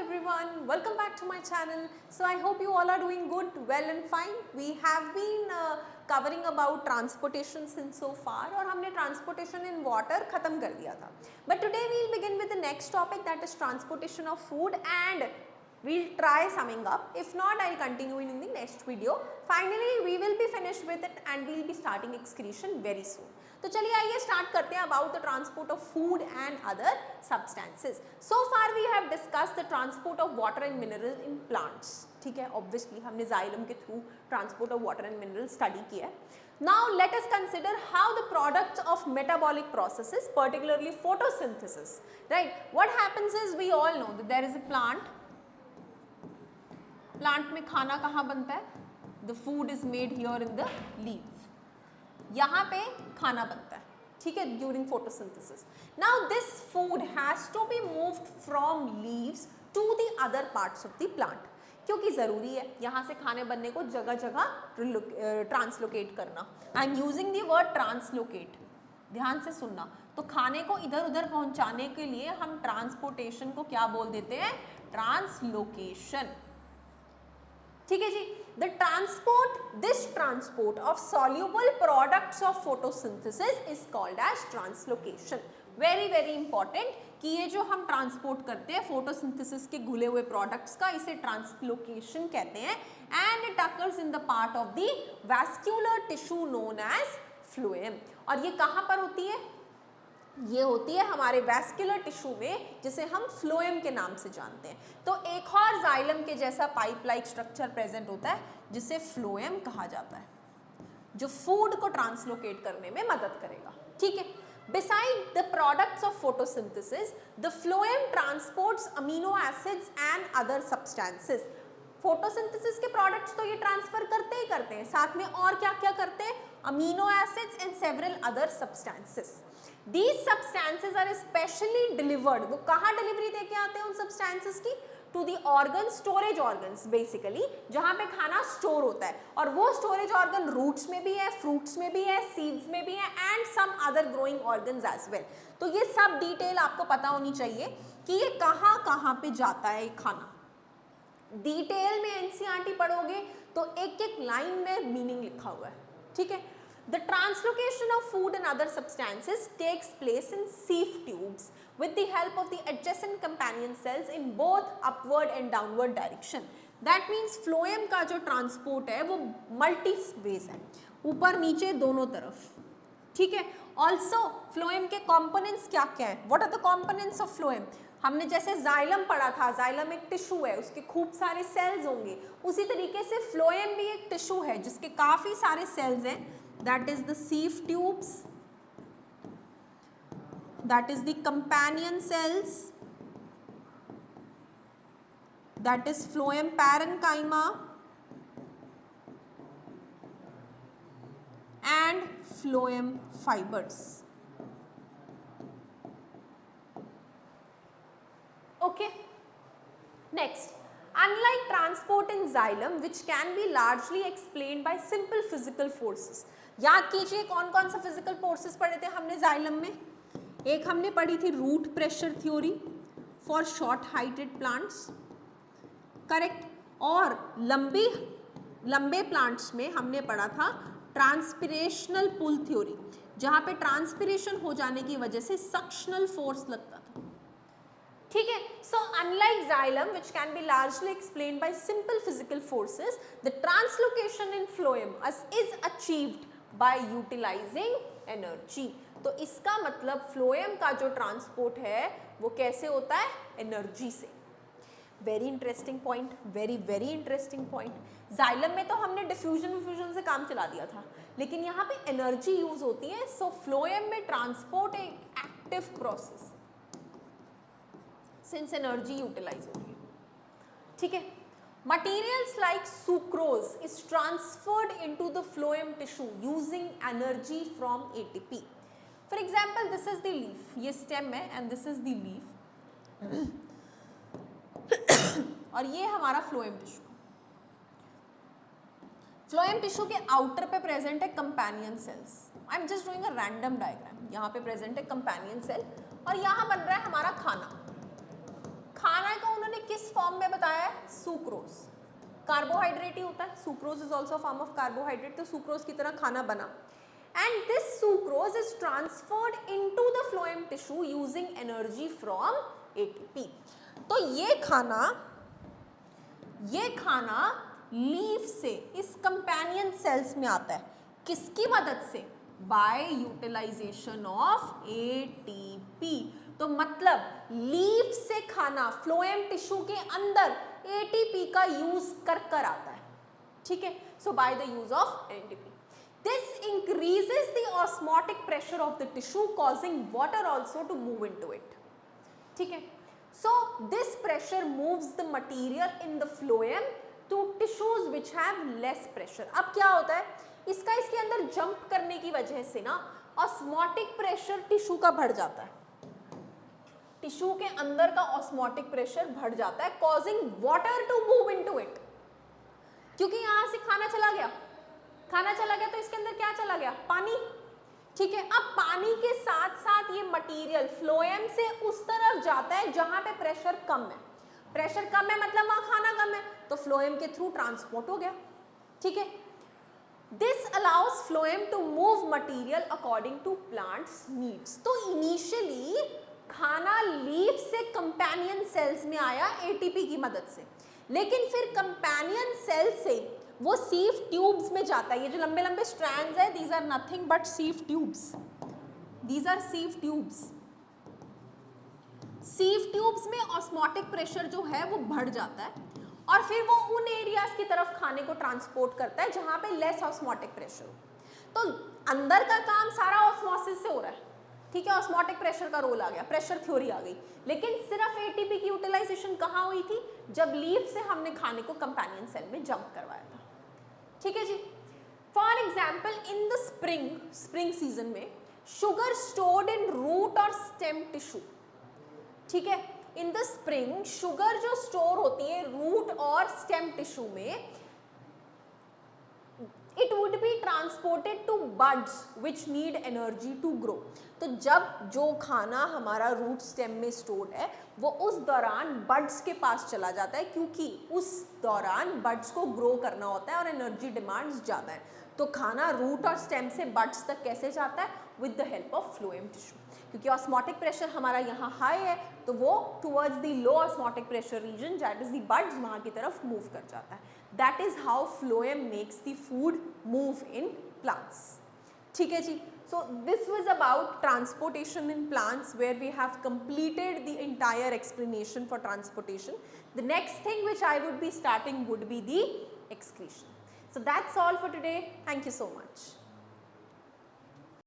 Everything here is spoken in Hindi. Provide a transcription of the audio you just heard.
everyone, welcome back to my channel. So I hope you all are doing good, well and fine. We have been covering about transportation since so far और हमने transportation in water खत्म कर दिया था. But today we'll begin with the next topic, that is transportation of food, and we'll try summing up. If not, I'll continue in the next video. Finally we will be finished with it and we'll be starting excretion very soon. तो चलिए आइए स्टार्ट करते हैं about the transport of food and other substances. So far we have discussed the transport of water and mineral in plants. ठीक है, ऑब्वियसली हमने जाइलम के through transport of water and mineral study किया है. Now let us consider how the products of metabolic processes, particularly photosynthesis, right. What happens is we all know that there is a plant में खाना कहाँ बनता है? The food is made here in the leaves. यहाँ पे खाना बनता है, ठीक है, during photosynthesis. Now this food has to be moved from leaves to the other parts of the plant, क्योंकि ज़रूरी है यहाँ से खाने बनने को जगह जगह ट्रांसलोकेट करना. I am using the word translocate, ध्यान से सुनना. तो खाने को इधर उधर पहुँचाने के लिए हम ट्रांसपोर्टेशन को क्या बोल देते हैं? ट्रांसलोकेशन. ठीक है जी. This transport of soluble products of photosynthesis is called as translocation. Very important कि ये जो हम ट्रांसपोर्ट करते हैं फोटोसिंथेसिस के घुले हुए प्रोडक्ट्स का, इसे ट्रांसलोकेशन कहते हैं. And it occurs in the part of the vascular tissue known as phloem. और ये कहाँ पर होती है? ये होती है हमारे वैस्कुलर टिश्यू में, जिसे हम फ्लोएम के नाम से जानते हैं. तो एक और जाइलम के जैसा पाइप लाइक स्ट्रक्चर प्रेजेंट होता है जिसे फ्लोएम कहा जाता है, जो फूड को ट्रांसलोकेट करने में मदद करेगा. ठीक है. Beside the products of photosynthesis, the phloem transports amino acids and other substances. Photosynthesis के प्रोडक्ट्स तो ये ट्रांसफर करते ही करते हैं, साथ में और क्या क्या करते हैं? Amino acids and several other substances. These substances are specially delivered. वो कहाँ डिलीवरी देके आते हैं उन substances की? To the organs, storage organs basically, जहाँ पे खाना स्टोर होता है. और वो स्टोरेज ऑर्गन रूट्स में भी है, फ्रूट्स में भी है, सीड्स में भी है, and some other growing organs as well. तो ये सब डिटेल आपको पता होनी चाहिए कि ये कहाँ कहाँ पे जाता है खाना. डिटेल में एनसीईआरटी पढ़ोगे तो एक एक लाइन में मीनिंग लिखा हुआ है. ठीक है. The translocation of food and other substances takes place in sieve tubes with the help of the adjacent companion cells in both upward and downward direction. That means phloem का जो ट्रांसपोर्ट है वो मल्टी वेज है, ऊपर नीचे दोनों तरफ. ठीक है. ऑल्सो फ्लोएम के कॉम्पोनेंट्स क्या क्या है? What are the components of phloem? हमने जैसे जाइलम पढ़ा था, जाइलम एक टिश्यू है, उसके खूब सारे सेल्स होंगे. उसी तरीके से फ्लोएम भी एक टिश्यू है जिसके काफी सारे सेल्स हैं. That is the sieve tubes, that is the companion cells, that is phloem parenchyma and phloem fibers. Okay. Next, unlike transport in xylem which can be largely explained by simple physical forces. याद कीजिए कौन कौन सा फिजिकल फोर्सेस पढ़े थे हमने जाइलम में. एक हमने पढ़ी थी root pressure theory for short heighted plants, correct. और लंबे प्लांट्स में हमने पढ़ा था ट्रांसपिरेशनल पुल थ्योरी, जहां पे ट्रांसपिरेशन हो जाने की वजह से सक्शनल फोर्स लगता था. ठीक है. So unlike xylem which can be largely explained by simple physical forces, the translocation in phloem is achieved by utilizing energy. तो इसका मतलब फ्लोएम का जो ट्रांसपोर्ट है वो कैसे होता है? एनर्जी से. Very interesting point, very interesting point. Xylem में तो हमने डिफ्यूजन से काम चला दिया था, लेकिन यहाँ पे एनर्जी यूज होती है. सो फ्लोएम में ट्रांसपोर्ट एक active process, since energy utilize होती है. ठीक है. Materials like sucrose is transferred into the phloem tissue using energy from ATP. For example, this is the leaf. ये stem है and this is the leaf. और ये हमारा phloem tissue. Phloem tissue के outer पे present है companion cells. I am just doing a random diagram. यहाँ पे present है companion cell और यहाँ बन रहा है हमारा खाना. खाना को उन्होंने किस फॉर्म सुक्रोज, कार्बोहाइड्रेट ही होता है, sucrose is also form of carbohydrate, तो सुक्रोज की तरह खाना बना and this sucrose is transferred into the phloem tissue using energy from ATP. तो ये खाना लीफ से इस कंपेनियन सेल्स में आता है, किसकी मदद से? By utilization of ATP। तो मतलब लीफ से खाना फ्लोएम टिश्यू के अंदर ATP का यूज कर आता है, ठीक है। So by the use of ATP this increases the osmotic pressure of the tissue causing water also to move into it, ठीक है। so this pressure moves the material in the phloem to tissues which have less pressure। अब क्या होता है, इसके अंदर जंप करने की वजह से ना ऑस्मोटिक प्रेशर टिश्यू का बढ़ जाता है, टिश्यू के अंदर का ऑस्मोटिक प्रेशर बढ़ जाता है, causing water to move into it। क्योंकि यहां से खाना चला गया तो इसके अंदर क्या चला गया? पानी, ठीक है। अब पानी के साथ साथ ये मटेरियल फ्लोएम से उस तरफ जाता है जहां पे प्रेशर कम है, प्रेशर कम है मतलब वहां खाना कम है, तो फ्लोएम के थ्रू ट्रांसपोर्ट हो गया, ठीक है। This allows phloem to move material according to plants needs. तो इनिशियली खाना लीफ से कंपेनियन सेल्स में आया एटीपी की मदद से, लेकिन फिर कंपेनियन सेल से वो सीव ट्यूब्स में जाता है। ये जो लंबे लंबे स्ट्रैंड्स है, these are nothing but sieve tubes, these are sieve tubes. Sieve tubes में ऑस्मोटिक प्रेशर जो है वो बढ़ जाता है और फिर वो उन एरियाज की तरफ खाने को ट्रांसपोर्ट करता है जहां पे लेस ऑस्मोटिक प्रेशर हो। तो अंदर का काम सारा ऑस्मोसिस से हो रहा है, ठीक है। ऑस्मोटिक प्रेशर का रोल आ गया, प्रेशर थ्योरी आ गई, लेकिन सिर्फ एटीपी की यूटिलाइजेशन कहाँ हुई थी? जब लीफ से हमने खाने को कंपेनियन सेल में जंप करवाया था, ठीक है जी। For example in the spring season में शुगर स्टोर्ड इन रूट और स्टेम टिश्यू, ठीक है। इन द स्प्रिंग शुगर जो स्टोर होती है रूट और स्टेम टिश्यू में, it would be transported to buds which need energy to grow। तो जब जो खाना हमारा रूट स्टेम में स्टोर्ड है वो उस दौरान बड्स के पास चला जाता है, क्योंकि उस दौरान बड्स को ग्रो करना होता है और एनर्जी डिमांड्स ज़्यादा है। तो खाना रूट और स्टेम से बड्स तक कैसे जाता है? With the help of phloem tissue. क्योंकि ऑस्मोटिक प्रेशर हमारा यहाँ हाई है तो वो towards the low osmotic pressure region that is the buds वहाँ की तरफ मूव कर जाता है। That is how phloem makes the food move in plants, ठीक है जी। So this was about transportation in plants, where we have completed the entire explanation for transportation. The next thing which I would be starting would be the excretion. So that's all for today. Thank you so much.